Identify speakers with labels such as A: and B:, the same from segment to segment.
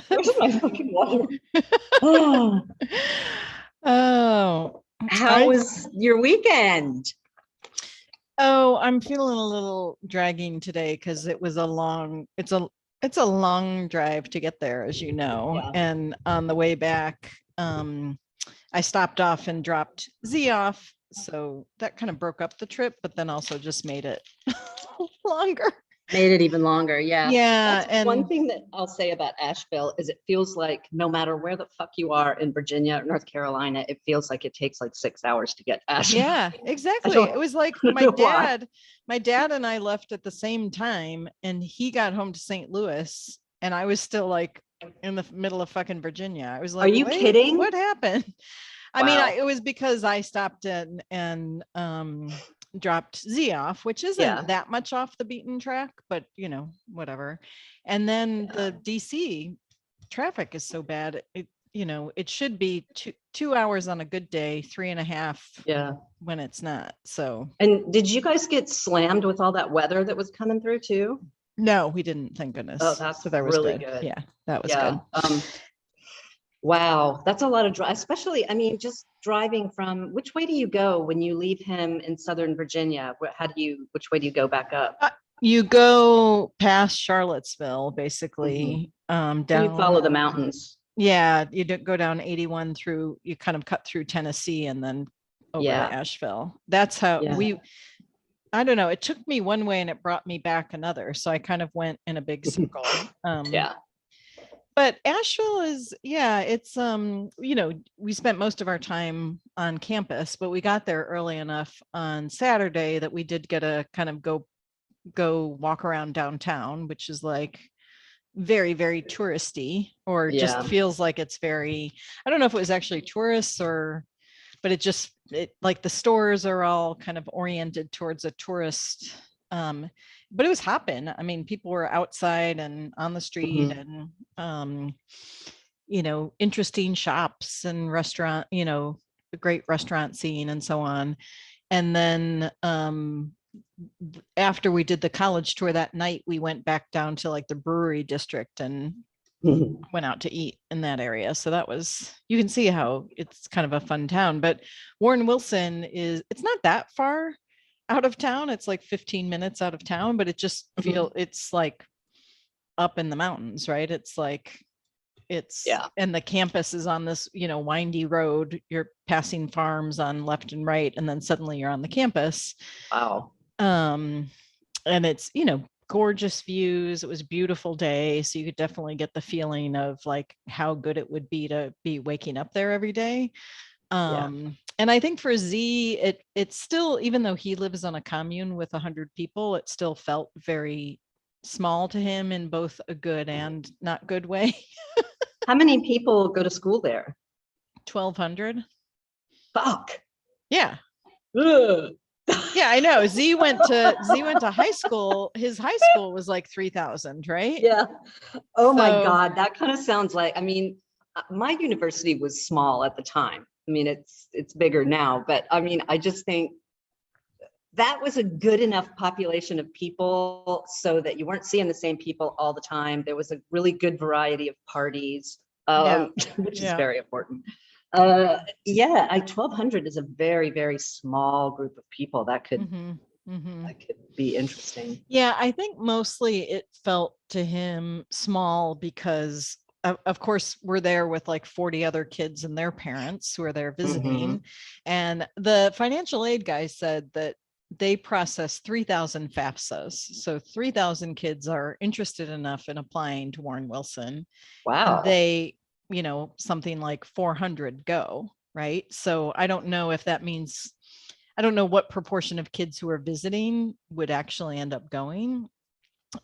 A: Where's my fucking water? Oh,
B: Oh,
A: how was your weekend?
B: I'm feeling a little dragging today because it's a long drive to get there, as you know.
A: Yeah.
B: And on the way back, I stopped off and dropped Z off. So that kind of broke up the trip, but then also just made it longer.
A: Made it even longer. Yeah.
B: Yeah.
A: That's one
B: And
A: thing that I'll say about Asheville is it feels like no matter where the fuck you are in Virginia or North Carolina, it feels like it takes like 6 hours to get to Asheville.
B: yeah,
A: I
B: exactly.
A: don't,
B: It was like
A: I don't know why.
B: my dad and I left at the same time, and he got home to St. Louis, and I was still like in the middle of fucking Virginia. I was
A: Are
B: like,
A: you
B: wait,
A: kidding?
B: what happened? I mean,
A: Wow.
B: it was because I stopped in and dropped Z off, which
A: Yeah.
B: isn't that much off the beaten track, but whatever. And then
A: Yeah.
B: the DC traffic is so bad. It should be 2 hours on a good day, 3.5
A: Yeah.
B: when it's not. So
A: And did you guys get slammed with all that weather that was coming through too?
B: no, we didn't, thank
A: Oh,
B: goodness.
A: that's
B: So that was
A: really
B: good.
A: good.
B: Yeah, that was
A: Yeah.
B: good.
A: Wow, that's a lot of drive, especially, I mean, just driving from, which way do you go when you leave him in Southern Virginia? Which way do you go back up?
B: You go past Charlottesville,
A: Mhm.
B: basically,
A: And you follow
B: down.
A: the mountains.
B: Yeah, you go down 81 through, you kind of cut through Tennessee and then over to
A: Yeah.
B: Asheville. That's how
A: Yeah.
B: I don't know, it took me one way and it brought me back another. So I kind of went in a big circle.
A: Yeah.
B: But Asheville is, yeah, it's we spent most of our time on campus, but we got there early enough on Saturday that we did get to kind of go walk around downtown, which is like very, very touristy, or just
A: Yeah.
B: feels like it's very, I don't know if it was actually tourists but it like the stores are all kind of oriented towards a tourist. But it was hopping. I mean, people were outside and on the street,
A: Mhm.
B: and interesting shops and restaurant, a great restaurant scene and so on. And then after we did the college tour that night, we went back down to like the brewery district and went out to eat in that area. So that was, you can see how it's kind of a fun town. But Warren Wilson it's not that far out of town. It's like 15 minutes out of town, but it's like up in the mountains, right? It's like,
A: Yeah.
B: and the campus is on this, windy road. You're passing farms on left and right, and then suddenly you're on the campus.
A: Wow.
B: Um, and it's, gorgeous views. It was a beautiful day. So you could definitely get the feeling of like how good it would be to be waking up there every day.
A: Yeah.
B: And I think for Z, it's still, even though he lives on a commune with 100 people, it still felt very small to him in both a good and not good way.
A: How many people go to school there?
B: 1,200.
A: Fuck.
B: Yeah.
A: Ugh.
B: Yeah, I know. Z went to high school. His high school was like 3,000, right?
A: Yeah. Oh my
B: So
A: God. That kind of sounds like, I mean, my university was small at the time. I mean, it's bigger now, but I mean, I just think that was a good enough population of people so that you weren't seeing the same people all the time. There was a really good variety of parties,
B: yeah,
A: which is
B: yeah.
A: very important. Yeah, 1,200 is a very, very small group of people.
B: Mm-hmm. Mm-hmm.
A: That could be interesting.
B: Yeah, I think mostly it felt to him small because of course we're there with like 40 other kids and their parents who are there
A: Mm-hmm.
B: visiting. And the financial aid guy said that they process 3,000 FAFSAs. So 3,000 kids are interested enough in applying to Warren Wilson. And
A: Wow.
B: they, something like 400 go, right? So I don't know if that means, I don't know what proportion of kids who are visiting would actually end up going.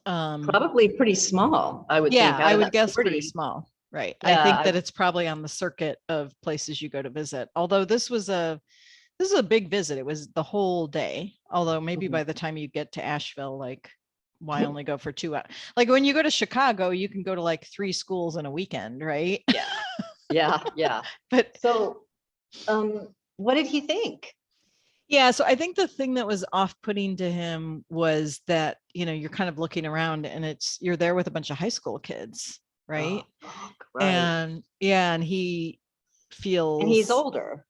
A: Probably pretty small, I would think,
B: Yeah,
A: out
B: I
A: of
B: would
A: that
B: guess pretty
A: 40.
B: small. Right. I
A: Yeah,
B: think that it's probably on the circuit of places you go to visit. Although this is a big visit. It was the whole day. Although maybe
A: Mhm.
B: by the time you get to Asheville, like why only go for 2 hours? Like when you go to Chicago, you can go to like 3 schools in a weekend, right?
A: Yeah, yeah, yeah.
B: But
A: So, what did he think?
B: yeah, so I think the thing that was off-putting to him was that, you're kind of looking around and you're there with a bunch of high school kids, right?
A: Oh, Right.
B: And he feels,
A: And he's older.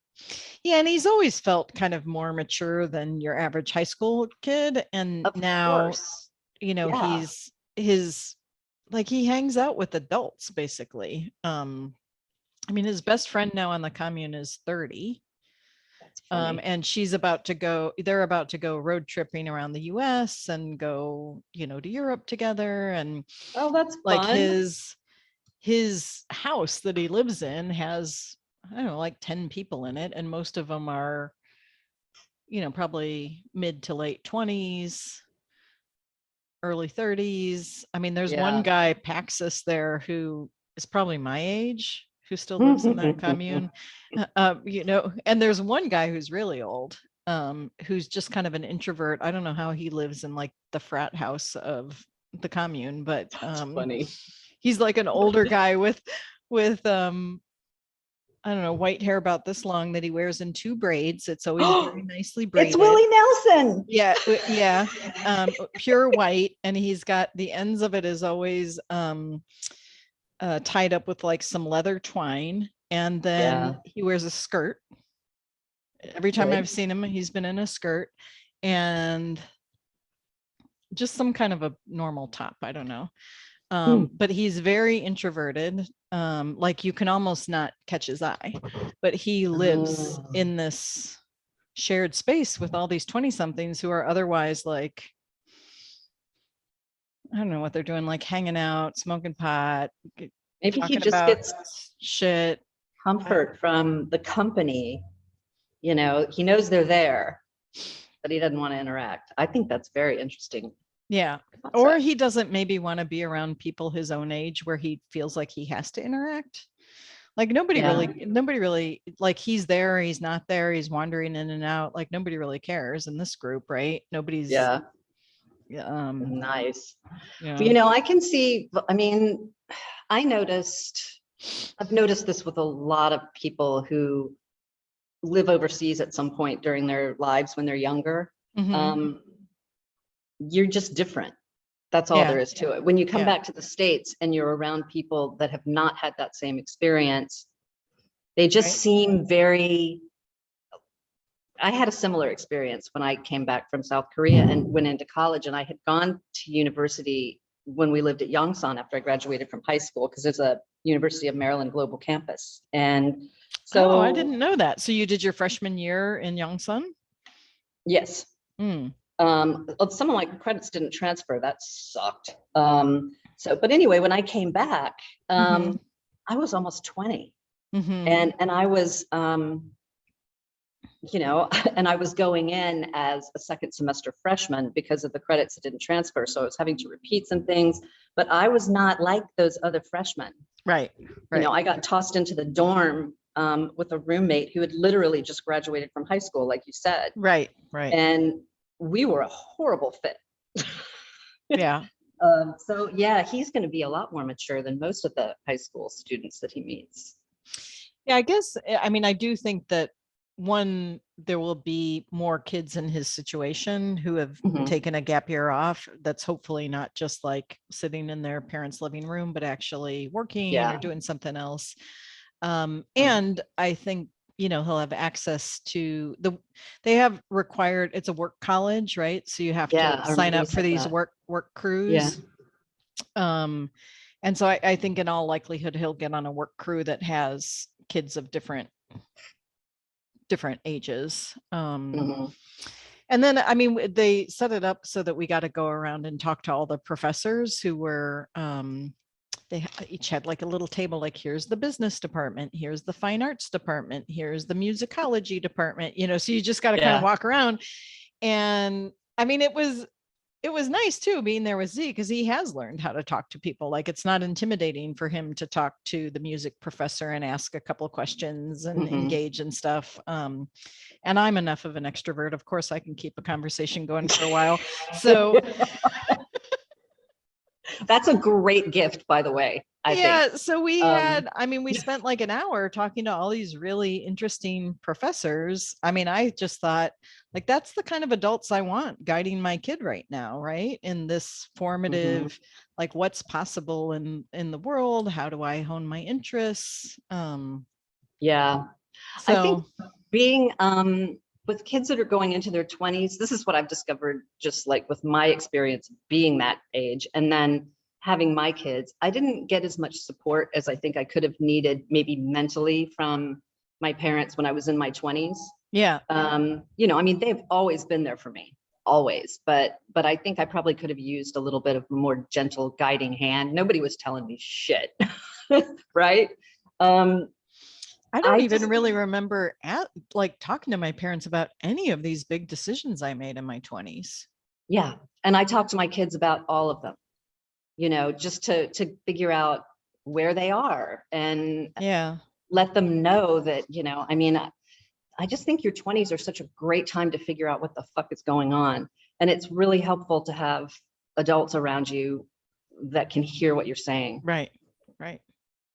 B: yeah, and he's always felt kind of more mature than your average high school kid. And
A: Of
B: now,
A: course. Yeah.
B: he's his, like, he hangs out with adults basically. I mean, his best friend now on the commune is 30.
A: That's funny.
B: And they're about to go road tripping around the US and go, to Europe together. And
A: Oh, that's
B: like
A: fun.
B: his house that he lives in has, I don't know, like 10 people in it. And most of them are, probably mid to late 20s, early 30s. I mean, there's one
A: Yeah.
B: guy, Paxis, there who is probably my age, who still lives in that commune. And there's one guy who's really old, who's just kind of an introvert. I don't know how he lives in like the frat house of the commune, but
A: That's funny.
B: he's like an older guy with I don't know, white hair about this long that he wears in 2 braids. It's always very nicely
A: It's
B: braided.
A: Willie Nelson.
B: Yeah, yeah. Pure white, and he's got the ends of it is always tied up with like some leather twine, and then he wears a skirt. Every time I've seen him, he's been in a skirt and just some kind of a normal top. I don't know. But he's very introverted. Like you can almost not catch his eye, but he lives in this shared space with all these 20 somethings who are otherwise like, I don't know what they're doing, like hanging out, smoking pot,
A: Maybe he
B: talking
A: just
B: about
A: gets
B: shit.
A: comfort from the company. He knows they're there, but he doesn't want to interact. I think that's very interesting.
B: Yeah. Or he doesn't maybe want to be around people his own age where he feels like he has to interact. Like nobody really, like he's there, he's not there, he's wandering in and out. Like nobody really cares in this group, right? Nobody's
A: nice.
B: Yeah.
A: I can see, I mean, I've noticed this with a lot of people who live overseas at some point during their lives when they're younger. You're just different. That's all there is to it. When you come back to the States and you're around people that have not had that same experience, they just seem very, I had a similar experience when I came back from South Korea and went into college, and I had gone to university when we lived at Yongsan after I graduated from high school, because there's a University of Maryland global campus. And so
B: I didn't know that. So you did your freshman year in Yongsan?
A: Yes. Some of my credits didn't transfer. That sucked. But anyway, when I came back, I was almost 20. And I was, and I was going in as a second semester freshman because of the credits that didn't transfer. So I was having to repeat some things, but I was not like those other freshmen.
B: Right.
A: I got tossed into the dorm with a roommate who had literally just graduated from high school, like you said.
B: Right.
A: And we were a horrible fit.
B: Yeah.
A: So yeah, he's going to be a lot more mature than most of the high school students that he meets.
B: Yeah, I guess, I mean, I do think that there will be more kids in his situation who have taken a gap year off. That's hopefully not just like sitting in their parents' living room, but actually working or doing something else. And I think, he'll have access to they have required, it's a work college, right? So you have to sign up for these work crews. And so I think in all likelihood, he'll get on a work crew that has kids of different ages. And then, I mean, they set it up so that we got to go around and talk to all the professors who were, they each had like a little table, like here's the business department, here's the fine arts department, here's the musicology department, so you just got to kind of walk around. And I mean, it was nice too, being there with Z, because he has learned how to talk to people. Like it's not intimidating for him to talk to the music professor and ask a couple of questions and engage and stuff. And I'm enough of an extrovert. Of course, I can keep a conversation going for a while. So
A: That's a great gift, by the way, I think.
B: Yeah, so we
A: Um,
B: had, I mean, we spent like an hour talking to all these really interesting professors. I mean, I just thought, like, that's the kind of adults I want guiding my kid right now, right? In this
A: mhm.
B: formative, like, what's possible in the world? How do I hone my interests?
A: Yeah. I think
B: So
A: being with kids that are going into their 20s, this is what I've discovered just like with my experience being that age and then having my kids. I didn't get as much support as I think I could have needed, maybe mentally, from my parents when I was in my 20s.
B: yeah,
A: I mean, they've always been there for me, always, but I think I probably could have used a little bit of a more gentle guiding hand. Nobody was telling me shit, right? Um,
B: I don't
A: I
B: even
A: just
B: really remember like talking to my parents about any of these big decisions I made in my 20s.
A: Yeah, and I talk to my kids about all of them, just to figure out where they are and
B: Yeah,
A: let them know that, I mean, I just think your 20s are such a great time to figure out what the fuck is going on. And it's really helpful to have adults around you that can hear what you're saying.
B: right, right,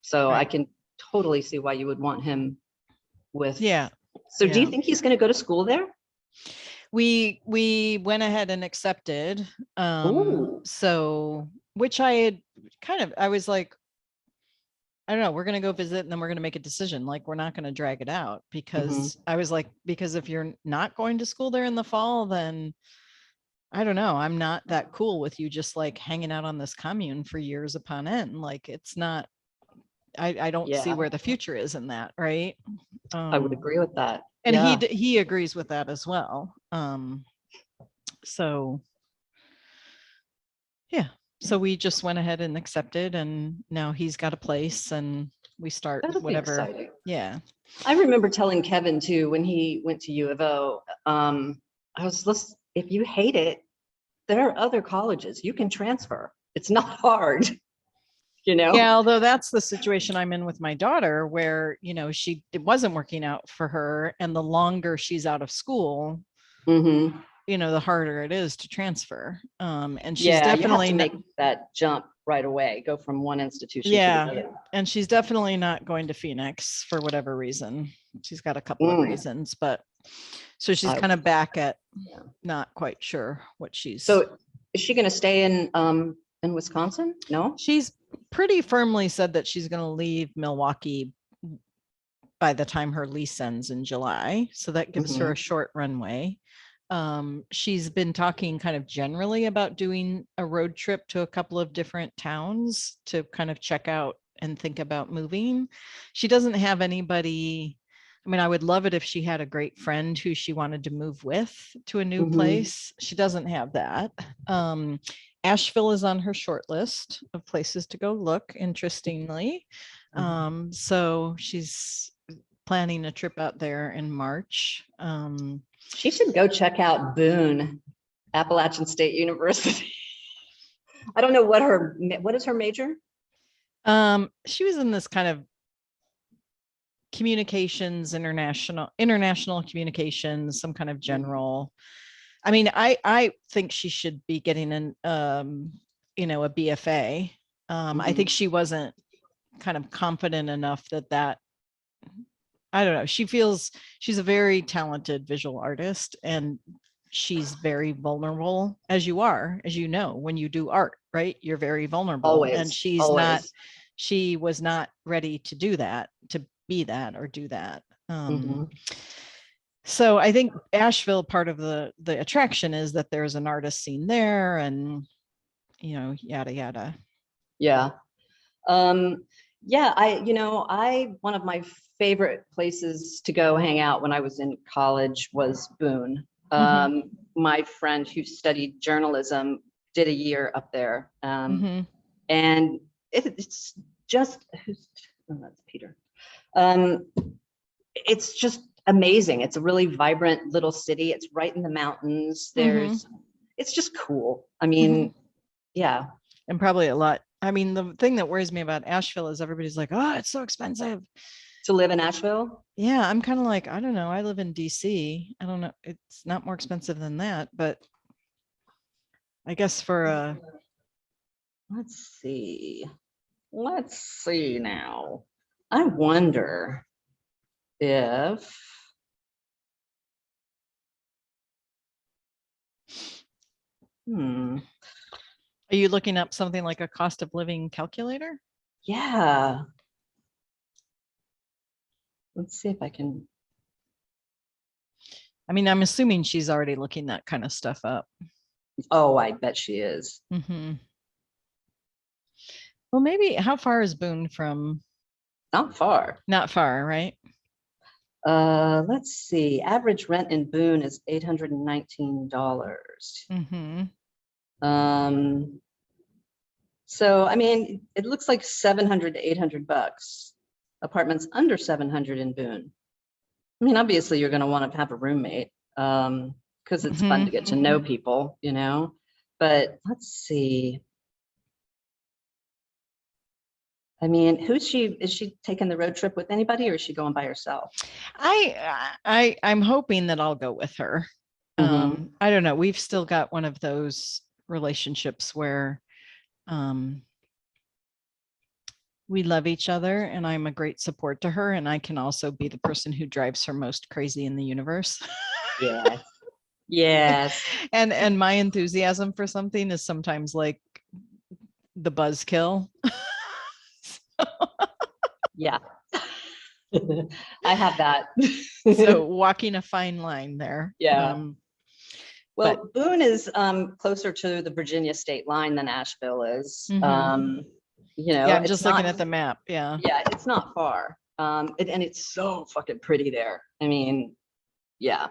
A: So I
B: right.
A: can totally see why you would want him with.
B: Yeah,
A: So do you
B: yeah.
A: think he's going to go to school there?
B: We went ahead and accepted.
A: Ooh.
B: So which I had I was like, I don't know, we're gonna go visit and then we're gonna make a decision. Like, we're not gonna drag it out,
A: Mhm.
B: because I was like, because if you're not going to school there in the fall, then I don't know, I'm not that cool with you just like hanging out on this commune for years upon end. Like, it's not, I don't see
A: Yeah,
B: where the future is in that, right?
A: I would
B: Um,
A: agree with that.
B: and
A: Yeah.
B: he agrees with that as well. So yeah, so we just went ahead and accepted, and now he's got a place and we start
A: That'll be
B: whatever.
A: exciting.
B: Yeah.
A: I remember telling Kevin too when he went to U of O. Listen, if you hate it, there are other colleges you can transfer. It's not hard, you know.
B: Yeah, although that's the situation I'm in with my daughter, where, it wasn't working out for her, and the longer she's out of school,
A: Hmm.
B: the harder it is to transfer. And she's
A: Yeah, you have
B: definitely
A: to
B: not,
A: make that jump right away, go from one institution to the
B: yeah,
A: other.
B: and she's definitely not going to Phoenix for whatever reason. She's got a couple of
A: Mm.
B: reasons, but so she's
A: I-
B: kind of back at
A: yeah.
B: not quite sure what
A: So is she going to stay in Wisconsin? No.
B: she's pretty firmly said that she's going to leave Milwaukee by the time her lease ends in July. So that gives her
A: Hmm.
B: a short runway. She's been talking kind of generally about doing a road trip to a couple of different towns to kind of check out and think about moving. She doesn't have anybody. I mean, I would love it if she had a great friend who she wanted to move with to a new
A: Hmm.
B: place. She doesn't have that. Asheville is on her short list of places to go look, interestingly. So she's planning a trip out there in March.
A: She should go check out Boone, Appalachian State University. I don't know what is her major?
B: She was in this kind of communications, international communications, some kind of general. I mean, I think she should be getting a BFA. I think she wasn't kind of confident enough that I don't know. She feels she's a very talented visual artist, and she's very vulnerable, as you are, as you know, when you do art, right? You're very vulnerable, and
A: Always, always.
B: she was not ready to do that, to be that or do that.
A: Hmm.
B: So I think Asheville, part of the attraction is that there's an artist scene there, and yada yada.
A: Yeah. Yeah, one of my favorite places to go hang out when I was in college was Boone.
B: Mm-hmm,
A: My friend who studied journalism did a year up there.
B: mm-hmm,
A: And it's just, that's Peter. Um, it's just amazing. It's a really vibrant little city. It's right in the mountains.
B: mm-hmm,
A: It's just cool. I
B: mm-hmm.
A: mean, yeah.
B: And probably a lot. I mean, the thing that worries me about Asheville is everybody's like, oh, it's so expensive.
A: To live in Asheville?
B: Yeah, I'm kind of like, I don't know. I live in DC. I don't know. It's not more expensive than that, but I guess for
A: let's see. Let's see now. I wonder if,
B: Are you looking up something like a cost of living calculator?
A: yeah. Let's see if I can.
B: I mean, I'm assuming she's already looking that kind of stuff up.
A: Oh, I bet she is.
B: Mm-hmm. Well, maybe how far is Boone from?
A: Not far.
B: Not far, right?
A: Let's see. Average rent in Boone is $819.
B: Mm-hmm.
A: So I mean, it looks like 700 to 800 bucks. Apartments under 700 in Boone. I mean, obviously you're going to want to have a roommate, because it's fun to get to know people, you know. But let's see. I mean, is she taking the road trip with anybody, or is she going by herself?
B: I'm hoping that I'll go with her.
A: Mhm.
B: I don't know. We've still got one of those relationships where we love each other and I'm a great support to her. And I can also be the person who drives her most crazy in the universe.
A: Yes. Yes.
B: And my enthusiasm for something is sometimes like the buzzkill.
A: Yeah. I have that.
B: So walking a fine line there.
A: Yeah. Well,
B: but
A: Boone is closer to the Virginia state line than Asheville is. You know,
B: yeah, I'm
A: it's
B: just looking
A: not,
B: at the map. Yeah.
A: yeah, it's not far. And it's so fucking pretty there. I mean, yeah.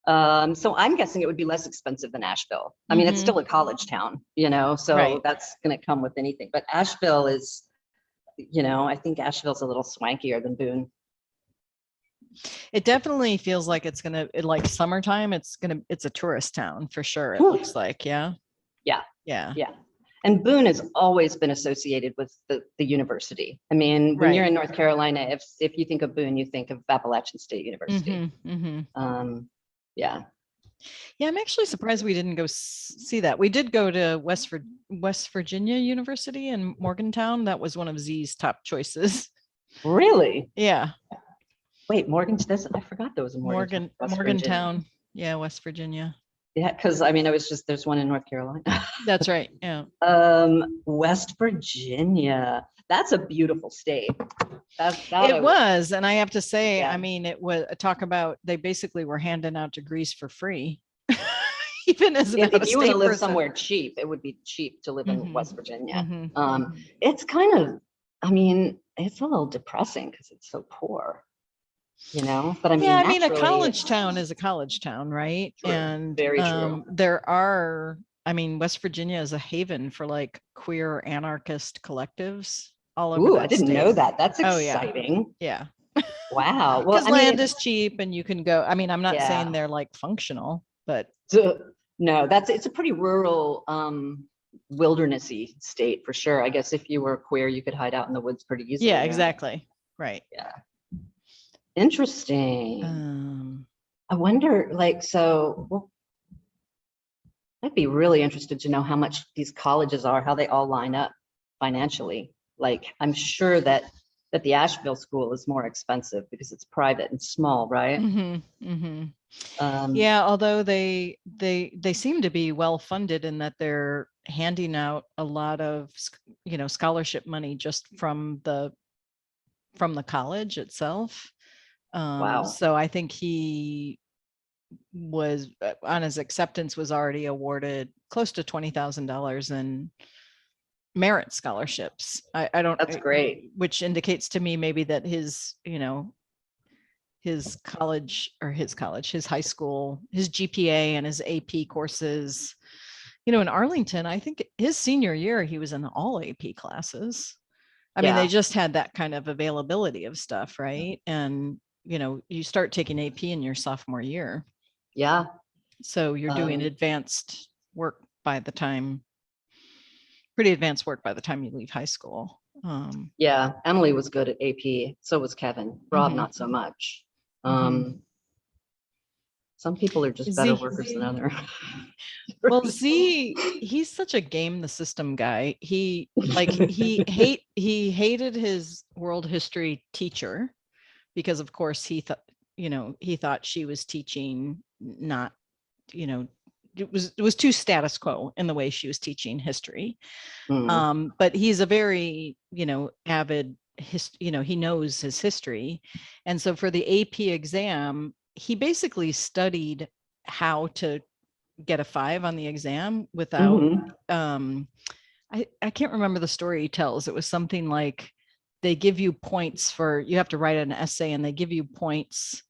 A: So I'm guessing it would be less expensive than Asheville. I mean, it's still a college town, you know, so
B: Right.
A: that's going to come with anything. But Asheville is, you know, I think Asheville's a little swankier than Boone.
B: It definitely feels like it's gonna like summertime. It's a tourist town for sure. It looks like, yeah.
A: Yeah.
B: Yeah.
A: Yeah. And Boone has always been associated with the university. I mean, when you're
B: Right.
A: in North Carolina, if you think of Boone, you think of Appalachian State University. Yeah.
B: Yeah, I'm actually surprised we didn't go see that. We did go to West Virginia University in Morgantown. That was one of Z's top choices.
A: Really?
B: Yeah.
A: Wait, I forgot there was a
B: Morgantown. Yeah, West Virginia.
A: Yeah, because I mean, there's one in North Carolina.
B: That's right. Yeah.
A: West Virginia. That's a beautiful state.
B: It was, and I have to say,
A: Yeah.
B: I mean, it was talk about they basically were handing out degrees for free. Even as an
A: if you want to live
B: person.
A: somewhere cheap, it would be cheap to live in West Virginia.
B: Mm-hmm.
A: It's kind of, I mean, it's a little depressing because it's so poor, you know. But I mean,
B: yeah, I mean, a college town is a college town, right?
A: True.
B: And
A: Very true.
B: there are, I mean, West Virginia is a haven for like queer anarchist collectives all over.
A: Ooh, I didn't know that. That's
B: Oh,
A: exciting.
B: yeah.
A: Wow.
B: Well, because land is cheap and you can go. I mean, I'm not saying they're like functional, but
A: no, it's a pretty rural, wildernessy state for sure. I guess if you were queer, you could hide out in the woods pretty easily.
B: Yeah, exactly. Right.
A: Yeah. Interesting. I wonder, like, well, I'd be really interested to know how much these colleges are, how they all line up financially. Like, I'm sure that the Asheville school is more expensive because it's private and small, right?
B: Yeah, although they seem to be well funded in that they're handing out a lot of scholarship money just from the college itself.
A: Wow.
B: So I think he was on his acceptance was already awarded close to $20,000 in merit scholarships. I don't.
A: That's great.
B: Which indicates to me maybe that his high school, his GPA and his AP courses. In Arlington, I think his senior year, he was in all AP classes. I mean, they just had that kind of availability of stuff, right? And, you start taking AP in your sophomore year.
A: Yeah.
B: So you're doing pretty advanced work by the time you leave high school.
A: Yeah, Emily was good at AP. So was Kevin. Rob, not so much. Some people are just better workers than others.
B: Well, he's such a game the system guy. He hated his world history teacher because of course he thought she was teaching not, it was too status quo in the way she was teaching history. But he's a very, avid he knows his history. And so for the AP exam, he basically studied how to get a 5 on the exam without I can't remember the story he tells. It was something like they give you points you have to write an essay and they give you points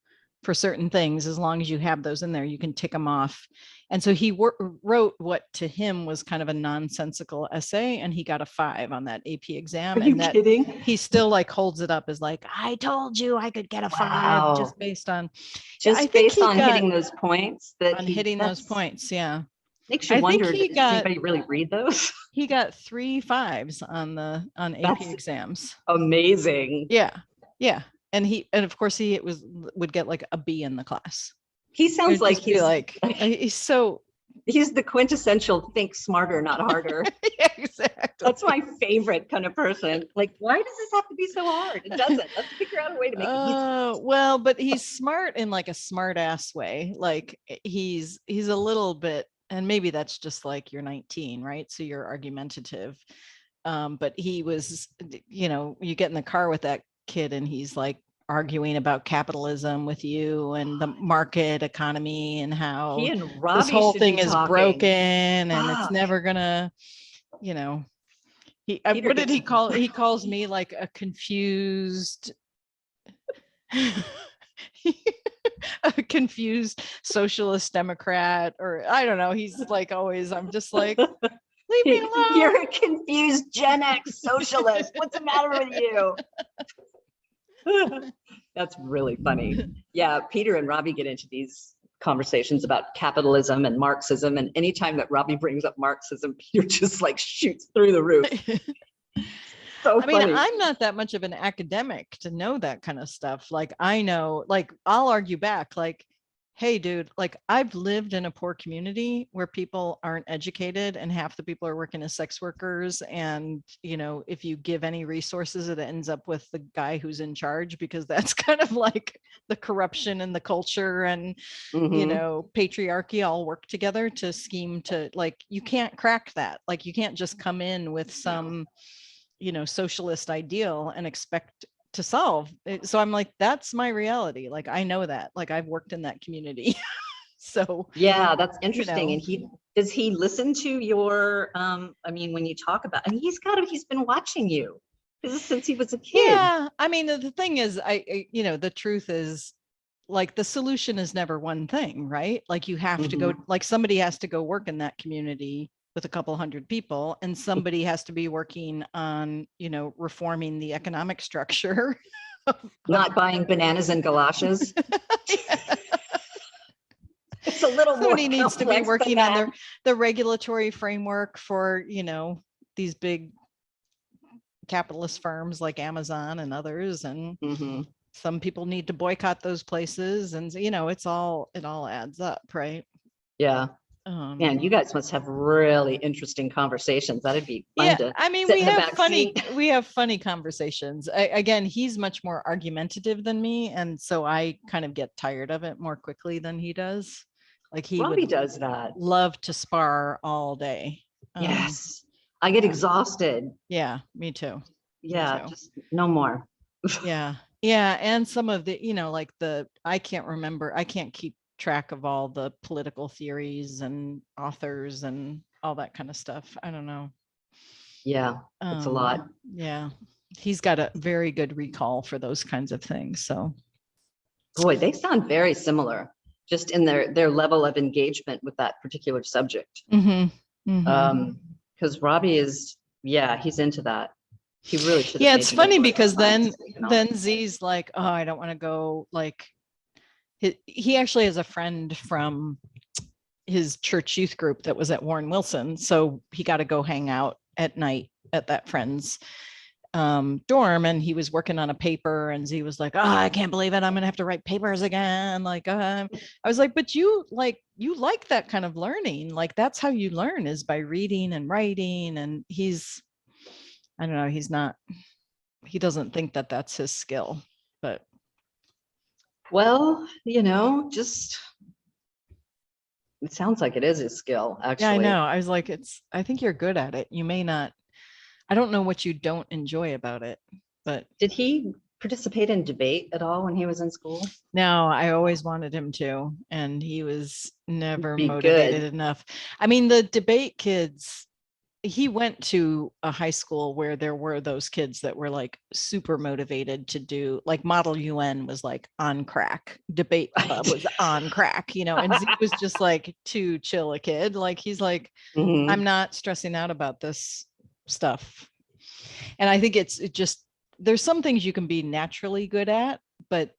B: for certain things. As long as you have those in there, you can tick them off. And so he wrote what to him was kind of a nonsensical essay, and he got a 5 on that AP exam.
A: Are you kidding?
B: He still like holds it up as like, I told you I could get a 5 just based on
A: hitting those points
B: those points. Yeah.
A: Makes you wonder, did anybody really read those?
B: He got 3 5s on AP exams.
A: Amazing.
B: Yeah. Yeah. And of course he would get like a B in the class.
A: He sounds like he's
B: the
A: quintessential think smarter, not harder.
B: Yeah, exactly.
A: That's my favorite kind of person. Like, why does this have to be so hard? It doesn't. Let's figure out a way to make it easy.
B: Well, but he's smart in like a smart ass way. Like he's a little bit, and maybe that's just like you're 19, right? So you're argumentative. But he was, you get in the car with that kid and he's like arguing about capitalism with you and the market economy and how this whole thing is broken and it's never gonna, what did he call it? He calls me like a confused a confused socialist Democrat, or I don't know. He's like always, I'm just like, leave me alone.
A: You're a confused Gen X socialist. What's the matter with you? That's really funny. Yeah, Peter and Robbie get into these conversations about capitalism and Marxism, and anytime that Robbie brings up Marxism, Peter just like shoots through the roof. So
B: I mean, I'm not that much of an academic to know that kind of stuff. Like I know, like I'll argue back, like, hey dude, like I've lived in a poor community where people aren't educated and half the people are working as sex workers. And, if you give any resources, it ends up with the guy who's in charge, because that's kind of like the corruption and the culture and, patriarchy all work together to scheme to, like, you can't crack that. Like you can't just come in with some, socialist ideal and expect to solve it. So I'm like, that's my reality. Like, I know that, like, I've worked in that community. So
A: yeah, that's interesting. And does he listen to your, when you talk about, and he's been watching you since he was a kid.
B: Yeah. I mean, the thing is, the truth is, like, the solution is never one thing, right? Like you have to go, like somebody has to go work in that community with a couple hundred people, and somebody has to be working on, reforming the economic structure.
A: Not buying bananas and galoshes. It's a little more.
B: Somebody needs to be working on the regulatory framework for, these big capitalist firms like Amazon and others. And some people need to boycott those places. And, it all adds up, right?
A: Yeah. Man, you guys must have really interesting conversations. That'd be fun to.
B: I mean, we have funny conversations. Again, he's much more argumentative than me, and so I kind of get tired of it more quickly than he does. Like
A: Robbie does that.
B: Love to spar all day.
A: Yes, I get exhausted.
B: Yeah, me too.
A: Yeah, just no more.
B: Yeah, and some of the, like I can't keep track of all the political theories and authors and all that kind of stuff. I don't know.
A: Yeah, it's a lot.
B: Yeah, he's got a very good recall for those kinds of things. So,
A: boy, they sound very similar, just in their level of engagement with that particular subject. Because Robbie is, he's into that. He really should.
B: Yeah, it's funny because then Z's like, oh, I don't want to go, like. He actually has a friend from his church youth group that was at Warren Wilson. So he got to go hang out at night at that friend's dorm, and he was working on a paper, and Z was like, oh, I can't believe it, I'm gonna have to write papers again. Like, I was like, but you like that kind of learning, like that's how you learn, is by reading and writing. And I don't know, he doesn't think that that's his skill, but
A: Well, just it sounds like it is a skill,
B: yeah, I
A: actually.
B: know. I was like, I think you're good at it. You may not, I don't know what you don't enjoy about it, but
A: Did he participate in debate at all when he was in school?
B: no, I always wanted him to, and he was never
A: Be
B: motivated
A: good.
B: enough. I mean, the debate kids, he went to a high school where there were those kids that were like super motivated to do, like Model UN was like on crack, debate club was on crack, and Z was just like too chill a kid. Like he's like, I'm
A: Mhm.
B: not stressing out about this stuff. And I think it just, there's some things you can be naturally good at, but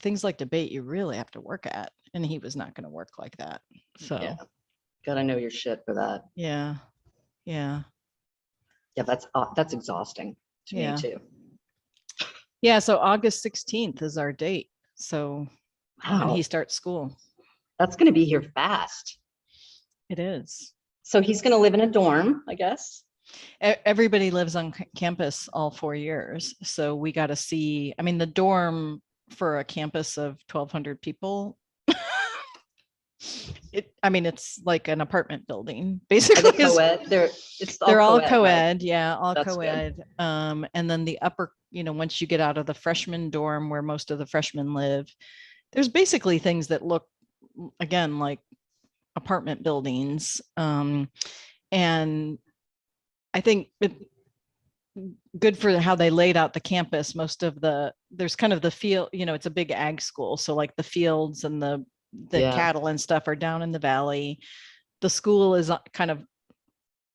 B: things like debate you really have to work at, and he was not going to work like that.
A: Yeah,
B: So
A: gotta know your shit for that.
B: yeah, yeah,
A: Yeah, that's exhausting to me
B: yeah,
A: too.
B: yeah. So August 16th is our date, so when he
A: Wow,
B: starts school.
A: that's gonna be here fast.
B: It is.
A: So he's gonna live in a dorm, I guess.
B: Everybody lives on campus all 4 years, so we got to see, I mean, the dorm for a campus of 1,200 people, I mean, it's like an apartment building
A: Are they
B: basically.
A: co-ed? It's all
B: They're all
A: co-ed, right?
B: co-ed, yeah, all
A: That's good.
B: co-ed. And then the upper, once you get out of the freshman dorm where most of the freshmen live, there's basically things that look, again, like apartment buildings. And I think good for how they laid out the campus. There's kind of the field, it's a big ag school, so like the fields and the
A: Yeah.
B: cattle and stuff are down in the valley. The school is kind of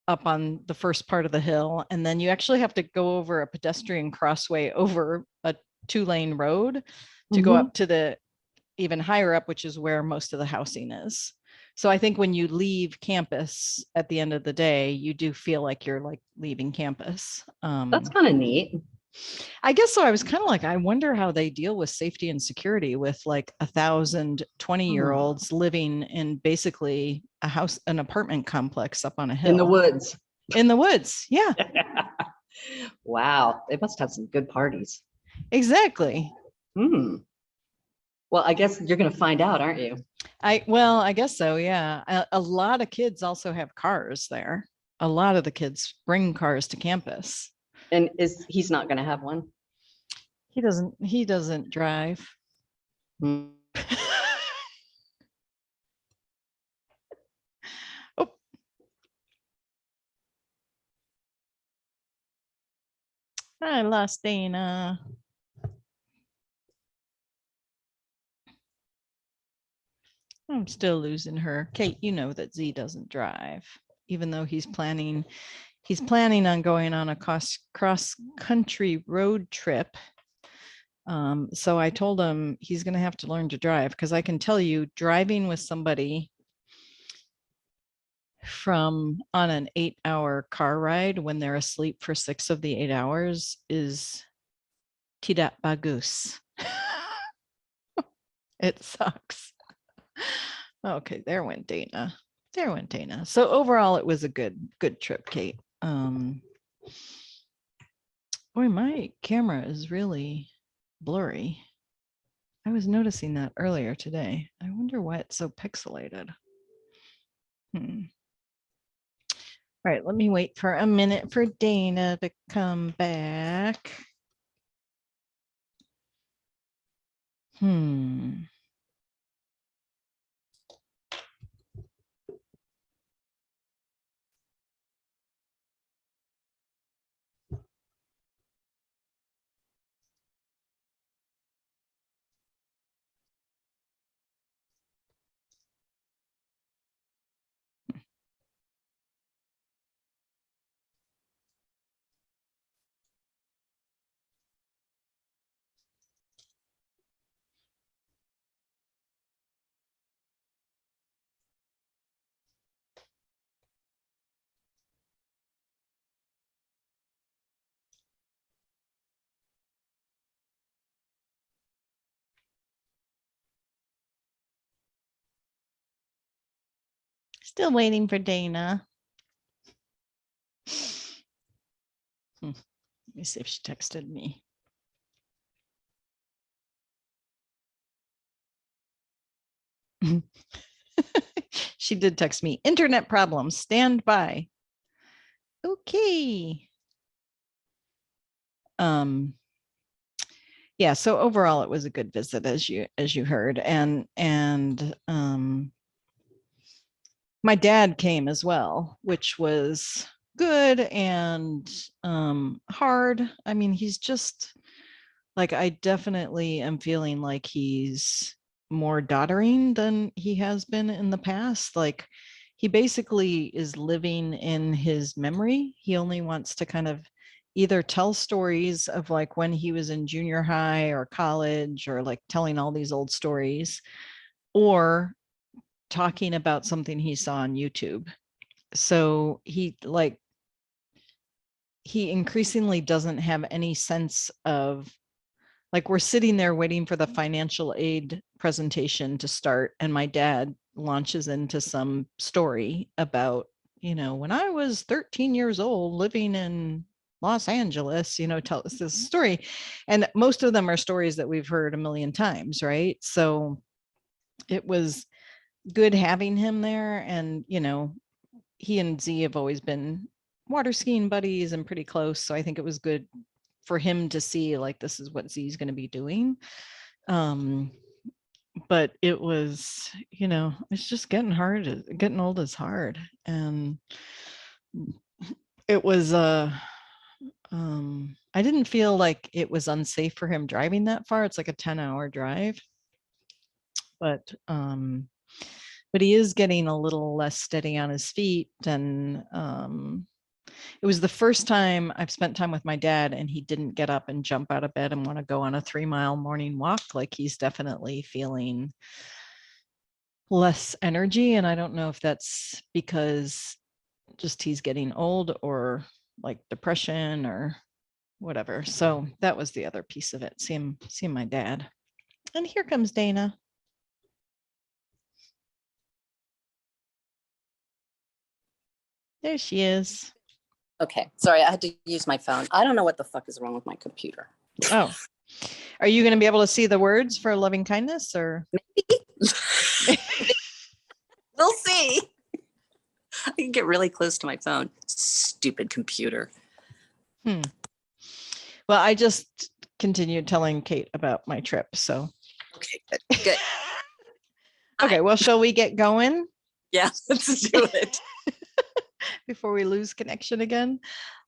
B: up on the first part of the hill, and then you actually have to go over a pedestrian crossway over a 2-lane road to go
A: Mhm.
B: up to the even higher up, which is where most of the housing is. So I think when you leave campus at the end of the day, you do feel like you're like leaving campus.
A: That's kind of neat.
B: I guess so. I was kind of like, I wonder how they deal with safety and security with like 1,000 20-year
A: Hmm.
B: olds living in basically an apartment complex up on a
A: In the
B: hill
A: woods.
B: in the woods. Yeah,
A: Wow, they must have some good parties.
B: exactly.
A: Hmm. Well, I guess you're gonna find out, aren't you?
B: I guess so. Yeah. A lot of kids also have cars there. A lot of the kids bring cars to campus.
A: And he's not gonna have one?
B: He doesn't drive.
A: Hmm.
B: Oh, I lost Dana. I'm still losing her. Kate, you know that Z doesn't drive, even though he's planning on going on a cross country road trip. So I told him he's going to have to learn to drive, because I can tell you, driving with somebody from on an 8-hour car ride when they're asleep for 6 of the 8 hours is tidak bagus. It sucks. Okay, there went Dana. There went Dana. So overall, it was a good trip, Kate. Boy, my camera is really blurry. I was noticing that earlier today. I wonder why it's so pixelated. All right, let me wait for a minute for Dana to come back. Hmm. Still waiting for Dana. Let me see if she texted me. She did text me, internet problems, stand by. Okay. Yeah, so overall it was a good visit, as you heard. And my dad came as well, which was good and hard. I mean, he's just like, I definitely am feeling like he's more doddering than he has been in the past. Like, he basically is living in his memory. He only wants to kind of either tell stories of like when he was in junior high or college, or like telling all these old stories, or talking about something he saw on YouTube. So he increasingly doesn't have any sense of, like, we're sitting there waiting for the financial aid presentation to start, and my dad launches into some story about, when I was 13 years old living in Los Angeles, tell us this story. And most of them are stories that we've heard a million times, right? So it was good having him there. And, he and Z have always been water skiing buddies and pretty close. So I think it was good for him to see, like, this is what Z is going to be doing. But it was, it's just getting hard. Getting old is hard. And it was, I didn't feel like it was unsafe for him driving that far. It's like a 10-hour drive, but he is getting a little less steady on his feet. And it was the first time I've spent time with my dad and he didn't get up and jump out of bed and want to go on a 3-mile morning walk. Like, he's definitely feeling less energy. And I don't know if that's because just he's getting old, or like depression or whatever. So that was the other piece of it, seeing my dad. And here comes Dana. There she is.
C: Okay, sorry, I had to use my phone. I don't know what the fuck is wrong with my computer.
B: Oh, are you going to be able to see the words for loving kindness, or?
C: We'll see. I can get really close to my phone. Stupid computer.
B: Well, I just continued telling Kate about my trip, so.
C: Okay, good.
B: Okay, well, shall we get going?
C: Yes, let's do it.
B: Before we lose connection again.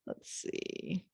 B: Let's see.